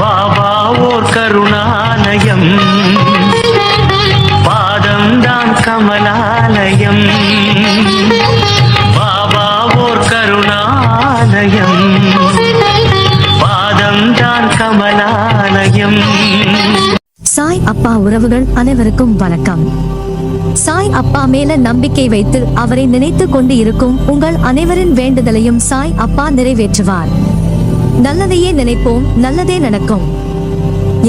பாபா ஓர் கருணாலயம், பாதம்தான் கமலாலயம். பாபா ஓர் கருணாலயம், பாதம்தான் கமலாலயம். சாய் அப்பா உறவுகள் அனைவருக்கும் வணக்கம். சாய் அப்பா மேல நம்பிக்கை வைத்து அவரை நினைத்து கொண்டு இருக்கும் உங்கள் அனைவரின் வேண்டுதலையும் சாய் அப்பா நிறைவேற்றுவார். நல்லதையே நினைப்போம், நல்லதே நடக்கும்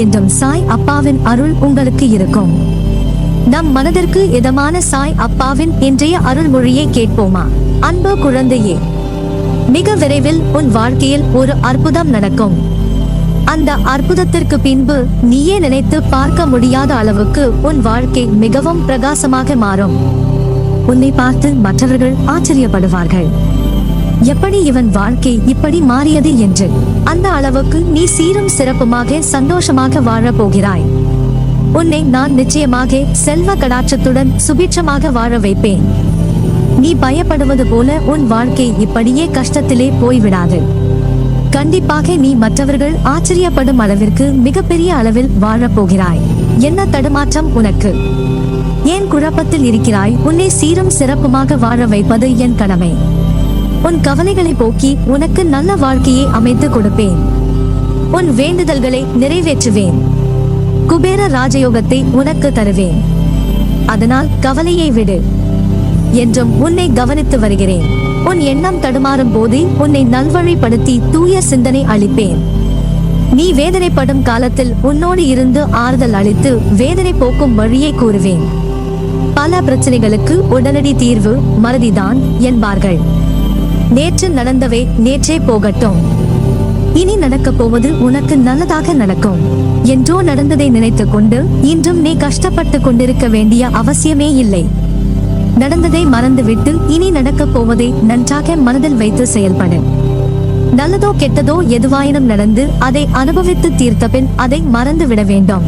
என்றும் சாய் அப்பாவின் அருள் உங்களுக்கு இருக்கும். நம் மனதிற்கு இதமான சாய் அப்பாவின் இன்றைய அருள்மொழியை கேட்போமா? அன்பு குழந்தையே, மிக விரைவில் உன் வாழ்க்கையில் ஒரு அற்புதம் நடக்கும். அந்த அற்புதத்திற்கு பின்பு நீயே நினைத்து பார்க்க முடியாத அளவுக்கு உன் வாழ்க்கை மிகவும் பிரகாசமாக மாறும். உன்னை பார்த்து மற்றவர்கள் ஆச்சரியப்படுவார்கள், எப்படி இவன் வாழ்க்கை இப்படி மாறியது என்று. அந்த அளவுக்கு நீ சீரும் சிறப்புமாக சந்தோஷமாக வாழப் போகிறாய். உன்னை நான் நிச்சயமாக செல்வ கடாட்சத்துடன் சுபிட்சமாக வாழ வைப்பேன். நீ பயப்படுவது போல உன் வாழ்க்கை இப்படியே கஷ்டத்திலே போய்விடாது. கண்டிப்பாக நீ மற்றவர்கள் ஆச்சரியப்படும் அளவிற்கு மிகப்பெரிய அளவில் வாழப் போகிறாய். என்ன தடுமாற்றம் உனக்கு? ஏன் குழப்பத்தில் இருக்கிறாய்? உன்னை சீரும் சிறப்புமாக வாழ வைப்பது என் கடமை. உன் கவலைகளை போக்கி உனக்கு நல்ல வாழ்க்கையை அமைத்து கொடுப்பேன். உன் வேண்டுதல்களை நிறைவேற்றுவேன். குபேர ராஜயோகத்தை உனக்கு தருவேன். அதனால் கவலையை விடு என்றும் உன்னை கவனித்து வருகிறேன். உன் எண்ணம் தடுமாறும் போது உன்னை நல்வழிப்படுத்தி தூய சிந்தனை அளிப்பேன். நீ வேதனைப்படும் காலத்தில் உன்னோடு இருந்து ஆறுதல் அளித்து வேதனை போக்கும் வழியை கூறுவேன். பல பிரச்சனைகளுக்கு உடனடி தீர்வு மறதிதான் என்பார்கள். நேற்று நடந்தவை நேற்றே போகட்டும். இனி நடக்கப் போவது உனக்கு நல்லதாக நடக்கும். என்றோ நடந்ததை நினைத்து கொண்டு இன்றும் நீ கஷ்டப்பட்டு கொண்டிருக்க வேண்டிய அவசியமே இல்லை. நடந்ததை மறந்துவிட்டு இனி நடக்கப் போவதை நன்றாக மனதில் வைத்து செயல்படு. நல்லதோ கெட்டதோ எதுவாயினும் நடந்து அதை அனுபவித்து தீர்த்த பின் அதை மறந்து விட வேண்டும்.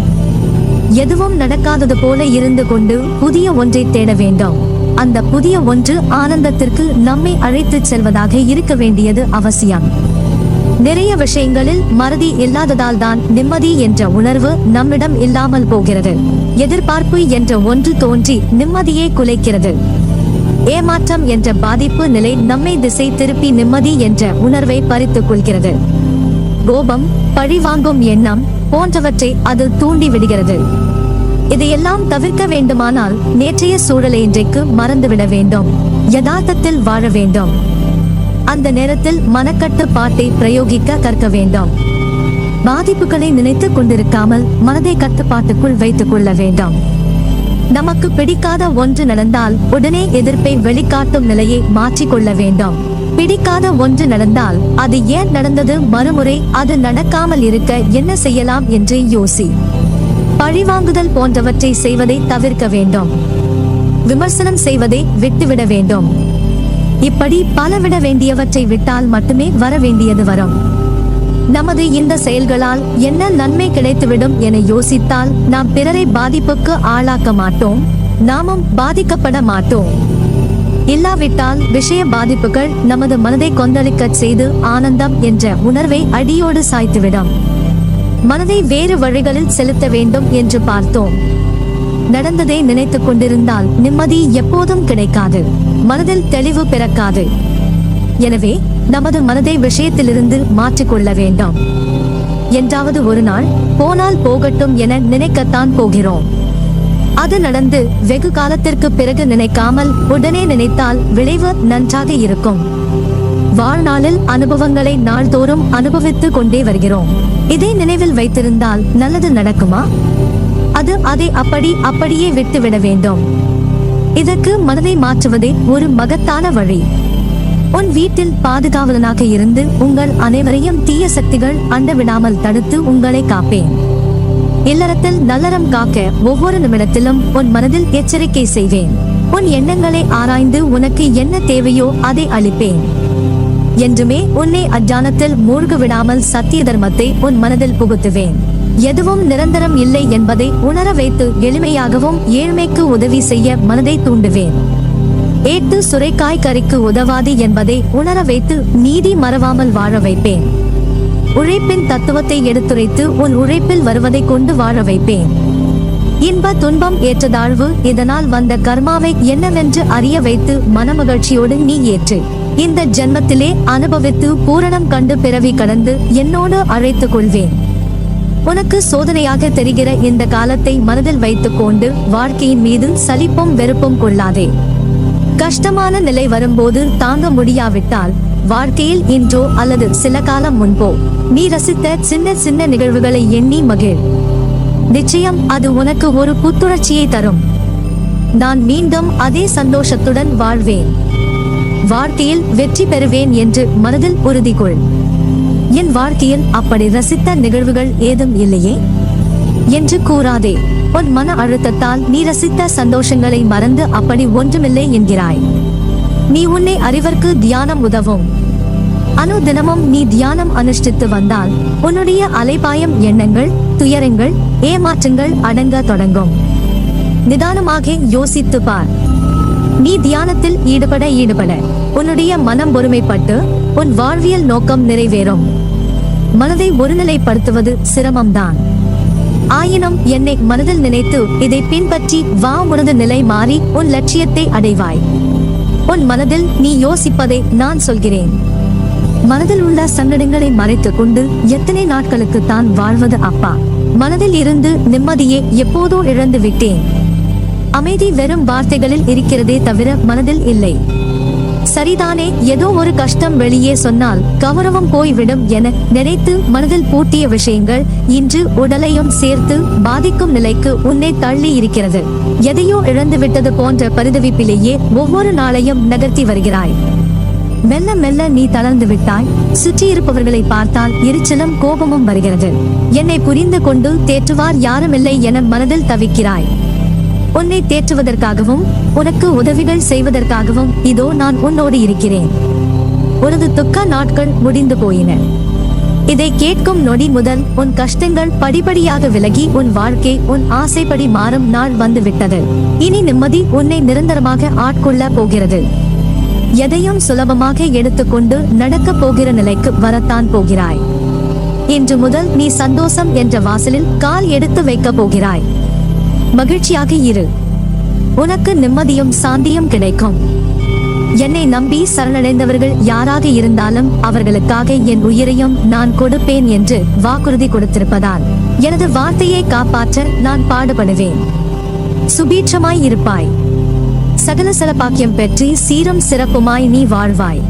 எதுவும் நடக்காதது போல இருந்து கொண்டு புதிய ஒன்றை தேட வேண்டும். அந்த புதிய ஒன்று ஆனந்தத்திற்கு நம்மை அழைத்துச் செல்வதாக இருக்க வேண்டியது அவசியம். நிறைய விஷயங்களில் மறதி இல்லாததால் தான் நிம்மதி என்ற உணர்வு நம்மிடம் இல்லாமல் போகிறது. எதிர்பார்ப்பு என்ற ஒன்று தோன்றி நிம்மதியை குலைக்கிறது. ஏமாற்றம் என்ற பாதிப்பு நிலை நம்மை திசை திருப்பி நிம்மதி என்ற உணர்வை பறித்துக் கொள்கிறது. கோபம், பழிவாங்கும் எண்ணம் போன்றவற்றை அது தூண்டி விடுகிறது. இதையெல்லாம் தவிர்க்க வேண்டுமானால் நேற்றைய சூழலை இன்றைக்கு மறந்துவிட வேண்டும். யதார்த்தத்தில் வாழ வேண்டும். அந்த நேரத்தில் மனக்கட்டுப்பாட்டை பிரயோகிக்க கற்க வேண்டும். பாதிப்புகளை நினைத்து கொண்டிருக்காமல் மனதை கட்டுப்பாட்டுக்குள் வைத்துக் கொள்ள வேண்டும். நமக்கு பிடிக்காத ஒன்று நடந்தால் உடனே எதிர்ப்பை வெளிக்காட்டும் நிலையை மாற்றிக்கொள்ள வேண்டும். பிடிக்காத ஒன்று நடந்தால் அது ஏன் நடந்தது, மறுமுறை அது நடக்காமல் இருக்க என்ன செய்யலாம் என்று யோசி. பழிவாங்குதல் போன்றவற்றை செய்வதை தவிர்க்க வேண்டும். விமர்சனம் செய்வதை விட்டுவிட வேண்டும். இப்படி பல விட வேண்டியவற்றை விட்டால் மட்டுமே வர வேண்டியது வரும். நமது இந்த செயல்களால் என்ன நன்மை கிடைத்துவிடும் என யோசித்தால் நாம் பிறரை பாதிப்புக்கு ஆளாக்க மாட்டோம், நாமும் பாதிக்கப்பட மாட்டோம். இல்லாவிட்டால் விஷய பாதிப்புகள் நமது மனதை கொந்தளிக்கச் செய்து ஆனந்தம் என்ற உணர்வை அடியோடு சாய்த்துவிடும். மனதை வேறு வழிகளில் செலுத்த வேண்டும் என்று பார்த்தோம். நடந்ததை நினைத்து கொண்டிருந்தால் நிம்மதி எப்போதும் கிடைக்காது, மனதில் தெளிவு பிறக்காது. எனவே நமது மனதை விஷயத்திலிருந்து மாற்றிக்கொள்ள வேண்டும். என்றாவது ஒரு நாள் போனால் போகட்டும் என நினைக்கத்தான் போகிறோம். அது நடந்து வெகு காலத்திற்கு பிறகு நினைக்காமல் உடனே நினைத்தால் விளைவு நன்றாக இருக்கும். வாழ்நாளில் அனுபவங்களை நாள்தோறும் அனுபவித்துக் கொண்டே வருகிறோம். இதை நினைவில் வைத்திருந்தால் நல்லது நடக்குமா? அதை அப்படியே விட்டுவிட வேண்டும். இதற்கு மனதை மாற்றுவதே ஒரு மகத்தான வழி. உன் வீட்டில் பாதுகாவலனாக இருந்து உங்கள் அனைவரையும் தீய சக்திகள் அண்டவிடாமல் தடுத்து உங்களை காப்பேன். இல்லறத்தில் நல்லறம் காக்க ஒவ்வொரு நிமிடத்திலும் உன் மனதில் எச்சரிக்கை செய்வேன். உன் எண்ணங்களை ஆராய்ந்து உனக்கு என்ன தேவையோ அதை அளிப்பேன். என்றுமே உன்னை அஜானத்தில் மூழ்க விடாமல் சத்திய தர்மத்தை உன் மனதில் புகுத்துவேன். எதுவும் நிரந்தரம் இல்லை என்பதை உணர வைத்து எளிமையாகவும் ஏழ்மைக்கு உதவி செய்ய மனதை தூண்டுவேன். ஏட்டு சுரைக்காய் கறிக்கு உதவாது என்பதை உணர வைத்து நீதி மறவாமல் வாழ வைப்பேன். உழைப்பின் தத்துவத்தை எடுத்துரைத்து உன் உழைப்பில் வருவதை கொண்டு வாழ வைப்பேன். இன்ப துன்பம் ஏற்றதாழ்வு இதனால் வந்த கர்மாவை என்னவென்று அறிய வைத்து மனமகிழ்ச்சியோடு நீ ஏற்று இந்த ஜென்மத்திலே அனுபவித்து பூரணம் கண்டு பிறவி கடந்து என்னோடு அழைத்துக் கொள்வேன். உனக்கு சோதனையாக தெரிகிற இந்த காலத்தை மனதில் வைத்துக் கொண்டு வாழ்க்கையின் மீது சலிப்பும் வெறுப்பும் கொள்ளாதே. கஷ்டமான நிலை வரும்போது தாங்க முடியாவிட்டால் வாழ்க்கையில் இன்றோ அல்லது சில காலம் முன்போ நீ ரசித்த சின்ன சின்ன நிகழ்வுகளை எண்ணி மகிழ். நிச்சயம் அது உனக்கு ஒரு புத்துணர்ச்சியை தரும். நான் மீண்டும் அதே சந்தோஷத்துடன் வாழ்வேன், வாழ்க்கையில் வெற்றி பெறுவேன் என்று மனதில் உறுதி கொள். என் வாழ்க்கையில் அப்படி ரசித்த நிகழ்வுகள் ஏதும் இல்லையே என்று கூறாதே. உன் மன அழுத்தத்தால் நீ ரசித்த சந்தோஷங்களை மறந்து அப்படி ஒன்றுமில்லை என்கிறாய். நீ உன்னை அறிவதற்கு தியானம் உதவும். அனுதினமும் நீ தியானம் அனுஷ்டித்து வந்தால் உன்னுடைய அலைபாயம் எண்ணங்கள், துயரங்கள், ஏமாற்றங்கள் அடங்க தொடங்கும். நிதானமாக யோசித்து பார். நீ தியானத்தில் ஈடுபட உன்னுடைய மனம் ஒருமைப்பட்டு உன் வாழ்வியல் நோக்கம் நிறைவேறும். மனதை ஒருநிலைப்படுத்துவது சிரமம்தான். ஆயினும் என்னை மனதில் நினைத்து இதை பின்பற்றி வா, உனது நிலை மாறி உன் லட்சியத்தை அடைவாய். உன் மனதில் நீ யோசிப்பதை நான் சொல்கிறேன். மனதில் உள்ள சங்கடங்களை மறைத்துக் கொண்டு எத்தனை நாட்களுக்கு தான் வாழ்வது அப்பா? மனதில் இருந்து நிம்மதியை எப்போதோ இழந்து விட்டேன். அமைதி வெறும் வார்த்தைகளில் இருக்கிறதே தவிர மனதில் இல்லை. சரிதானே, ஏதோ ஒரு கஷ்டம் வெளியே சொன்னால் கௌரவம் போய்விடும் என நினைத்து மனதில் பூட்டிய விஷயங்கள் இன்று உடலையும் சேர்த்து பாதிக்கும் நிலைக்கு உன்னை தள்ளி இருக்கிறது. எதையோ இழந்து விட்டது போன்ற பரிதவிப்பிலேயே ஒவ்வொரு நாளையும் நகர்த்தி வருகிறாய். மெல்ல மெல்ல நீ தளர்ந்து விட்டாய். சுற்றி இருப்பவர்களை பார்த்தால் எரிச்சலும் கோபமும் வருகிறது. என்னை புரிந்து கொண்டு தேற்றுவார் யாருமில்லை என மனதில் தவிக்கிறாய். உன்னை தேற்றுவதற்காகவும் உனக்கு உதவிகள் செய்வதற்காகவும் இதோ நான் உன்னோடு இருக்கிறேன். உனது துக்க நாட்கள் முடிந்து போயின. இதை கேட்கும் நொடி முதல் உன் கஷ்டங்கள் படிப்படியாக விலகி உன் வாழ்க்கை உன் ஆசைப்படி மாறும் நாள் வந்து விட்டது. இனி நிம்மதி உன்னை நிரந்தரமாக ஆட்கொள்ள போகிறது. எதையும் சுலபமாக எடுத்துக்கொண்டு நடக்க போகிற நிலைக்கு வரத்தான் போகிறாய். இன்று முதல் நீ சந்தோஷம் என்ற வாசலில் கால் எடுத்து வைக்க போகிறாய். மகிழ்ச்சியாக இரு. உனக்கு நிம்மதியும் சாந்தியும் கிடைக்கும். என்னை நம்பி சரணடைந்தவர்கள் யாராக இருந்தாலும் அவர்களுக்காக என் உயிரையும் நான் கொடுப்பேன் என்று வாக்குறுதி கொடுத்திருப்பதால் எனது வார்த்தையை காப்பாற்ற நான் பாடுபடுவேன். சுபீட்சமாய் இருப்பாய். சகல சலபாக்கியம் பெற்று சீரும் சிறப்புமாய் நீ வாழ்வாய்.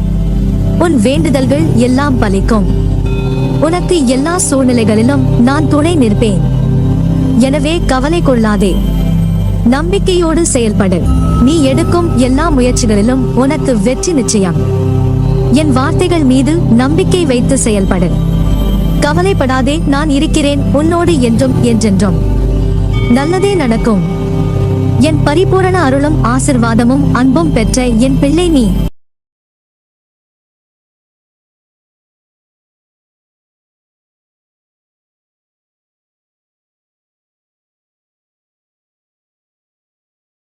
உன் வேண்டுதல்கள் எல்லாம் பலிக்கும். உனக்கு எல்லா சூழ்நிலைகளிலும் நான் துணை நிற்பேன். எனவே கவலை கொள்ளாதே. நம்பிக்கையோடு செயல்படு. நீ எடுக்கும் எல்லா முயற்சிகளிலும் உனக்கு வெற்றி நிச்சயம். என் வார்த்தைகள் மீது நம்பிக்கை வைத்து செயல்படு. கவலைப்படாதே, நான் இருக்கிறேன் உன்னோடு என்றும் என்றென்றும். நல்லதே நடக்கும். என் பரிபூரண அருளும் ஆசிர்வாதமும் அன்பும் பெற்ற என் பிள்ளை நீ.